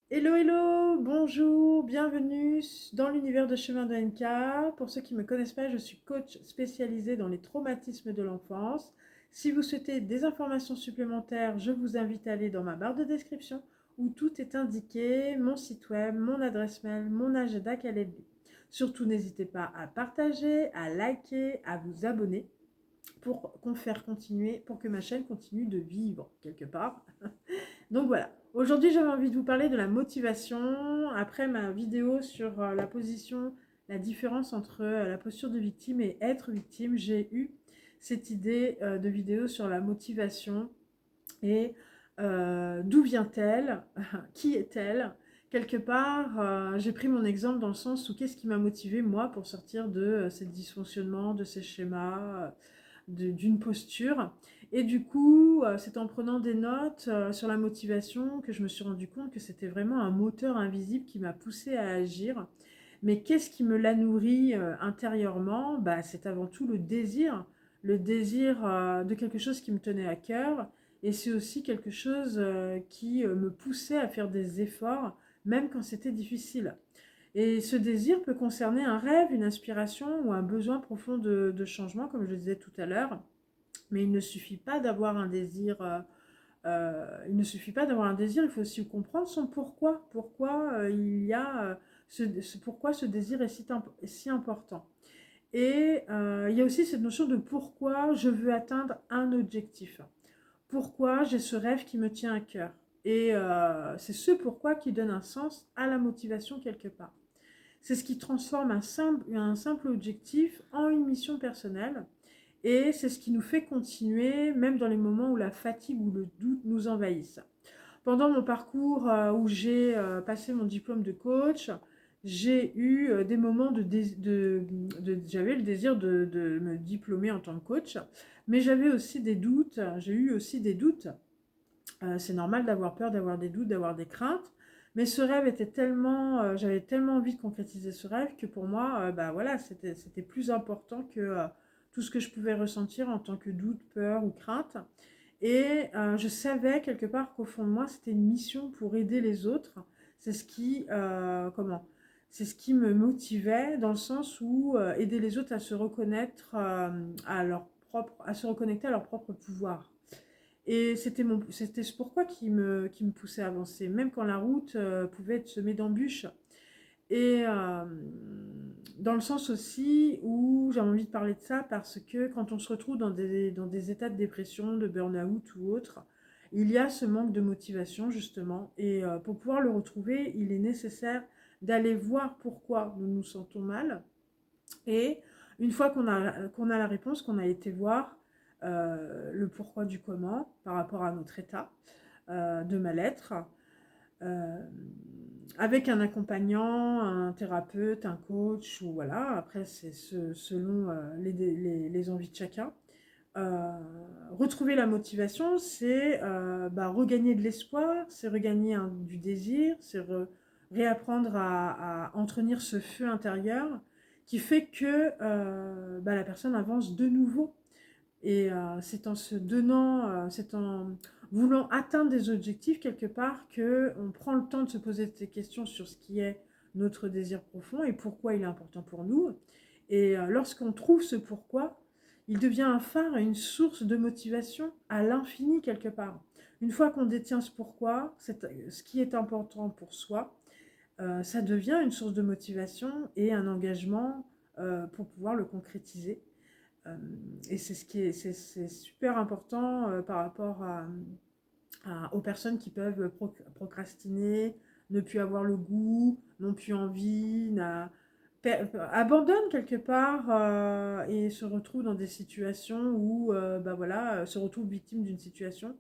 Hello, hello, bonjour, bienvenue dans l'univers de Chemin de NK. Pour ceux qui ne me connaissent pas, je suis coach spécialisé dans les traumatismes de l'enfance. Si vous souhaitez des informations supplémentaires, je vous invite à aller dans ma barre de description où tout est indiqué, mon site web, mon adresse mail, mon agenda calendrier. Surtout, n'hésitez pas à partager, à liker, à vous abonner pour pour que ma chaîne continue de vivre quelque part. Donc voilà, aujourd'hui j'avais envie de vous parler de la motivation. Après ma vidéo sur la différence entre la posture de victime et être victime, j'ai eu cette idée de vidéo sur la motivation et d'où vient-elle, qui est-elle. Quelque part, j'ai pris mon exemple dans le sens où qu'est-ce qui m'a motivé moi pour sortir de ces dysfonctionnements, de ces schémas, d'une posture. Et du coup, c'est en prenant des notes sur la motivation que je me suis rendu compte que c'était vraiment un moteur invisible qui m'a poussé à agir. Mais qu'est-ce qui me la nourrit intérieurement? Bah, c'est avant tout le désir de quelque chose qui me tenait à cœur. Et c'est aussi quelque chose qui me poussait à faire des efforts, même quand c'était difficile. Et ce désir peut concerner un rêve, une inspiration ou un besoin profond de changement, comme je le disais tout à l'heure. Mais il ne suffit pas d'avoir un désir. Il ne suffit pas d'avoir un désir, il faut aussi comprendre son pourquoi. Pourquoi il y a pourquoi ce désir est si important. Et il y a aussi cette notion de pourquoi je veux atteindre un objectif. Pourquoi j'ai ce rêve qui me tient à cœur. Et c'est ce pourquoi qui donne un sens à la motivation quelque part. C'est ce qui transforme un simple objectif en une mission personnelle. Et c'est ce qui nous fait continuer, même dans les moments où la fatigue ou le doute nous envahissent. Pendant mon parcours où j'ai passé mon diplôme de coach, j'ai eu des moments j'avais le désir de me diplômer en tant que coach, mais j'avais aussi des doutes, j'ai eu aussi des doutes. C'est normal d'avoir peur, d'avoir des doutes, d'avoir des craintes. Mais ce rêve était j'avais tellement envie de concrétiser ce rêve que pour moi, bah voilà, c'était plus important que tout ce que je pouvais ressentir en tant que doute, peur ou crainte. Et je savais quelque part qu'au fond de moi, c'était une mission pour aider les autres. C'est ce qui, comment C'est ce qui me motivait dans le sens où aider les autres à se reconnaître à se reconnecter à leur propre pouvoir. Et c'était ce pourquoi qui me poussait à avancer, même quand la route pouvait être semée d'embûches. Et dans le sens aussi où j'ai envie de parler de ça parce que quand on se retrouve dans des états de dépression, de burn-out ou autre, il y a ce manque de motivation justement. Et pour pouvoir le retrouver, il est nécessaire d'aller voir pourquoi nous nous sentons mal. Et une fois qu'on a la réponse, qu'on a été voir le pourquoi du comment par rapport à notre état de mal-être, euh, avec un accompagnant, un thérapeute, un coach, ou voilà, après c'est selon les envies de chacun. Euh, Retrouver la motivation, c'est regagner de l'espoir, c'est regagner du désir, c'est réapprendre à entretenir ce feu intérieur qui fait que la personne avance de nouveau. Et c'est en se donnant, c'est en voulant atteindre des objectifs quelque part que on prend le temps de se poser des questions sur ce qui est notre désir profond et pourquoi il est important pour nous. Et lorsqu'on trouve ce pourquoi, il devient un phare et une source de motivation à l'infini quelque part. Une fois qu'on détient ce pourquoi, ce qui est important pour soi, ça devient une source de motivation et un engagement pour pouvoir le concrétiser. Euh, et c'est super important par rapport aux personnes qui peuvent procrastiner, ne plus avoir le goût, n'ont plus envie, abandonnent quelque part et se retrouvent dans des situations où, se retrouvent victimes d'une situation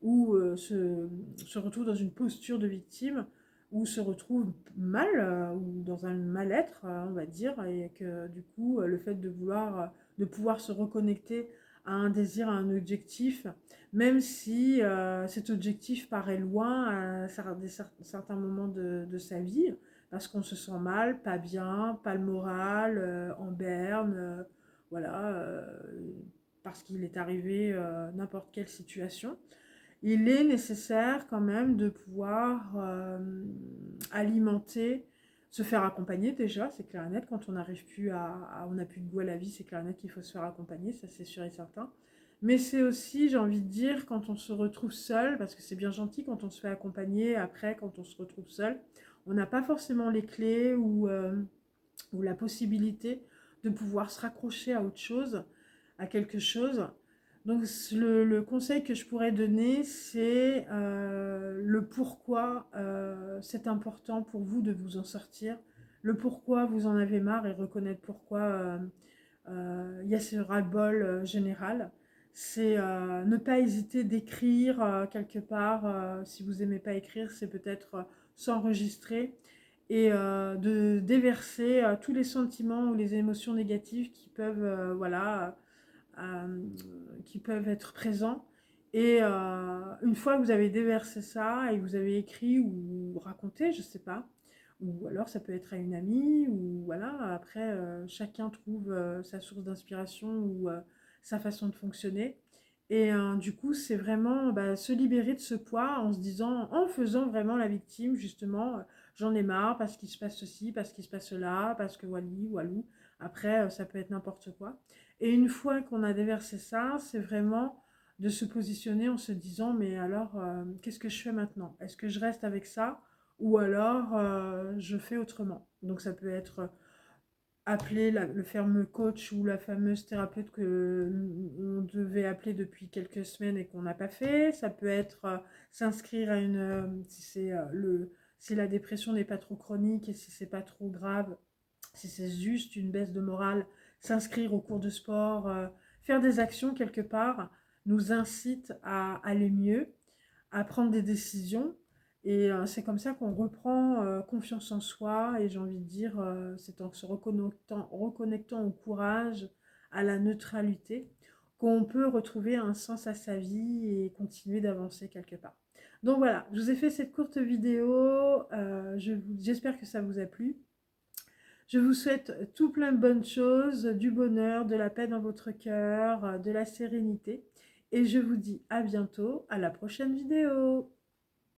ou se retrouvent dans une posture de victime ou se retrouvent mal ou dans un mal-être, on va dire, et que du coup, le fait de pouvoir se reconnecter à un désir, à un objectif, même si cet objectif paraît loin à certains moments de sa vie, parce qu'on se sent mal, pas bien, pas le moral, en berne, voilà, parce qu'il est arrivé n'importe quelle situation. Il est nécessaire quand même de pouvoir alimenter, se faire accompagner déjà, c'est clair et net. Quand on n'arrive plus on n'a plus de goût à la vie, c'est clair et net qu'il faut se faire accompagner, ça c'est sûr et certain. Mais c'est aussi, j'ai envie de dire, quand on se retrouve seul, parce que c'est bien gentil quand on se fait accompagner, après quand on se retrouve seul, on n'a pas forcément les clés ou la possibilité de pouvoir se raccrocher à autre chose, à quelque chose. Donc le conseil que je pourrais donner, c'est le pourquoi c'est important pour vous de vous en sortir, le pourquoi vous en avez marre et reconnaître pourquoi il y a ce ras-le-bol général. C'est ne pas hésiter d'écrire quelque part. Si vous n'aimez pas écrire, c'est peut-être s'enregistrer et de déverser tous les sentiments ou les émotions négatives qui peuvent, euh, qui peuvent être présents. Et une fois que vous avez déversé ça et que vous avez écrit ou raconté, je sais pas, ou alors ça peut être à une amie, ou voilà, après chacun trouve sa source d'inspiration ou sa façon de fonctionner. Et du coup, c'est vraiment se libérer de ce poids en se disant, en faisant vraiment la victime, justement, j'en ai marre parce qu'il se passe ceci, parce qu'il se passe cela, parce que wali, walou. Après, ça peut être n'importe quoi. Et une fois qu'on a déversé ça, c'est vraiment de se positionner en se disant, mais alors, qu'est-ce que je fais maintenant? Est-ce que je reste avec ça ou alors je fais autrement? Donc ça peut être appeler le fameux coach ou la fameuse thérapeute que on devait appeler depuis quelques semaines et qu'on n'a pas fait. Ça peut être s'inscrire à une si la dépression n'est pas trop chronique et si c'est pas trop grave, si c'est juste une baisse de morale, s'inscrire au cours de sport, faire des actions quelque part nous incite à aller mieux, à prendre des décisions. Et c'est comme ça qu'on reprend confiance en soi. Et j'ai envie de dire, c'est en se reconnectant au courage, à la neutralité, qu'on peut retrouver un sens à sa vie et continuer d'avancer quelque part. Donc voilà, je vous ai fait cette courte vidéo. J'espère que ça vous a plu. Je vous souhaite tout plein de bonnes choses, du bonheur, de la paix dans votre cœur, de la sérénité. Et je vous dis à bientôt, à la prochaine vidéo.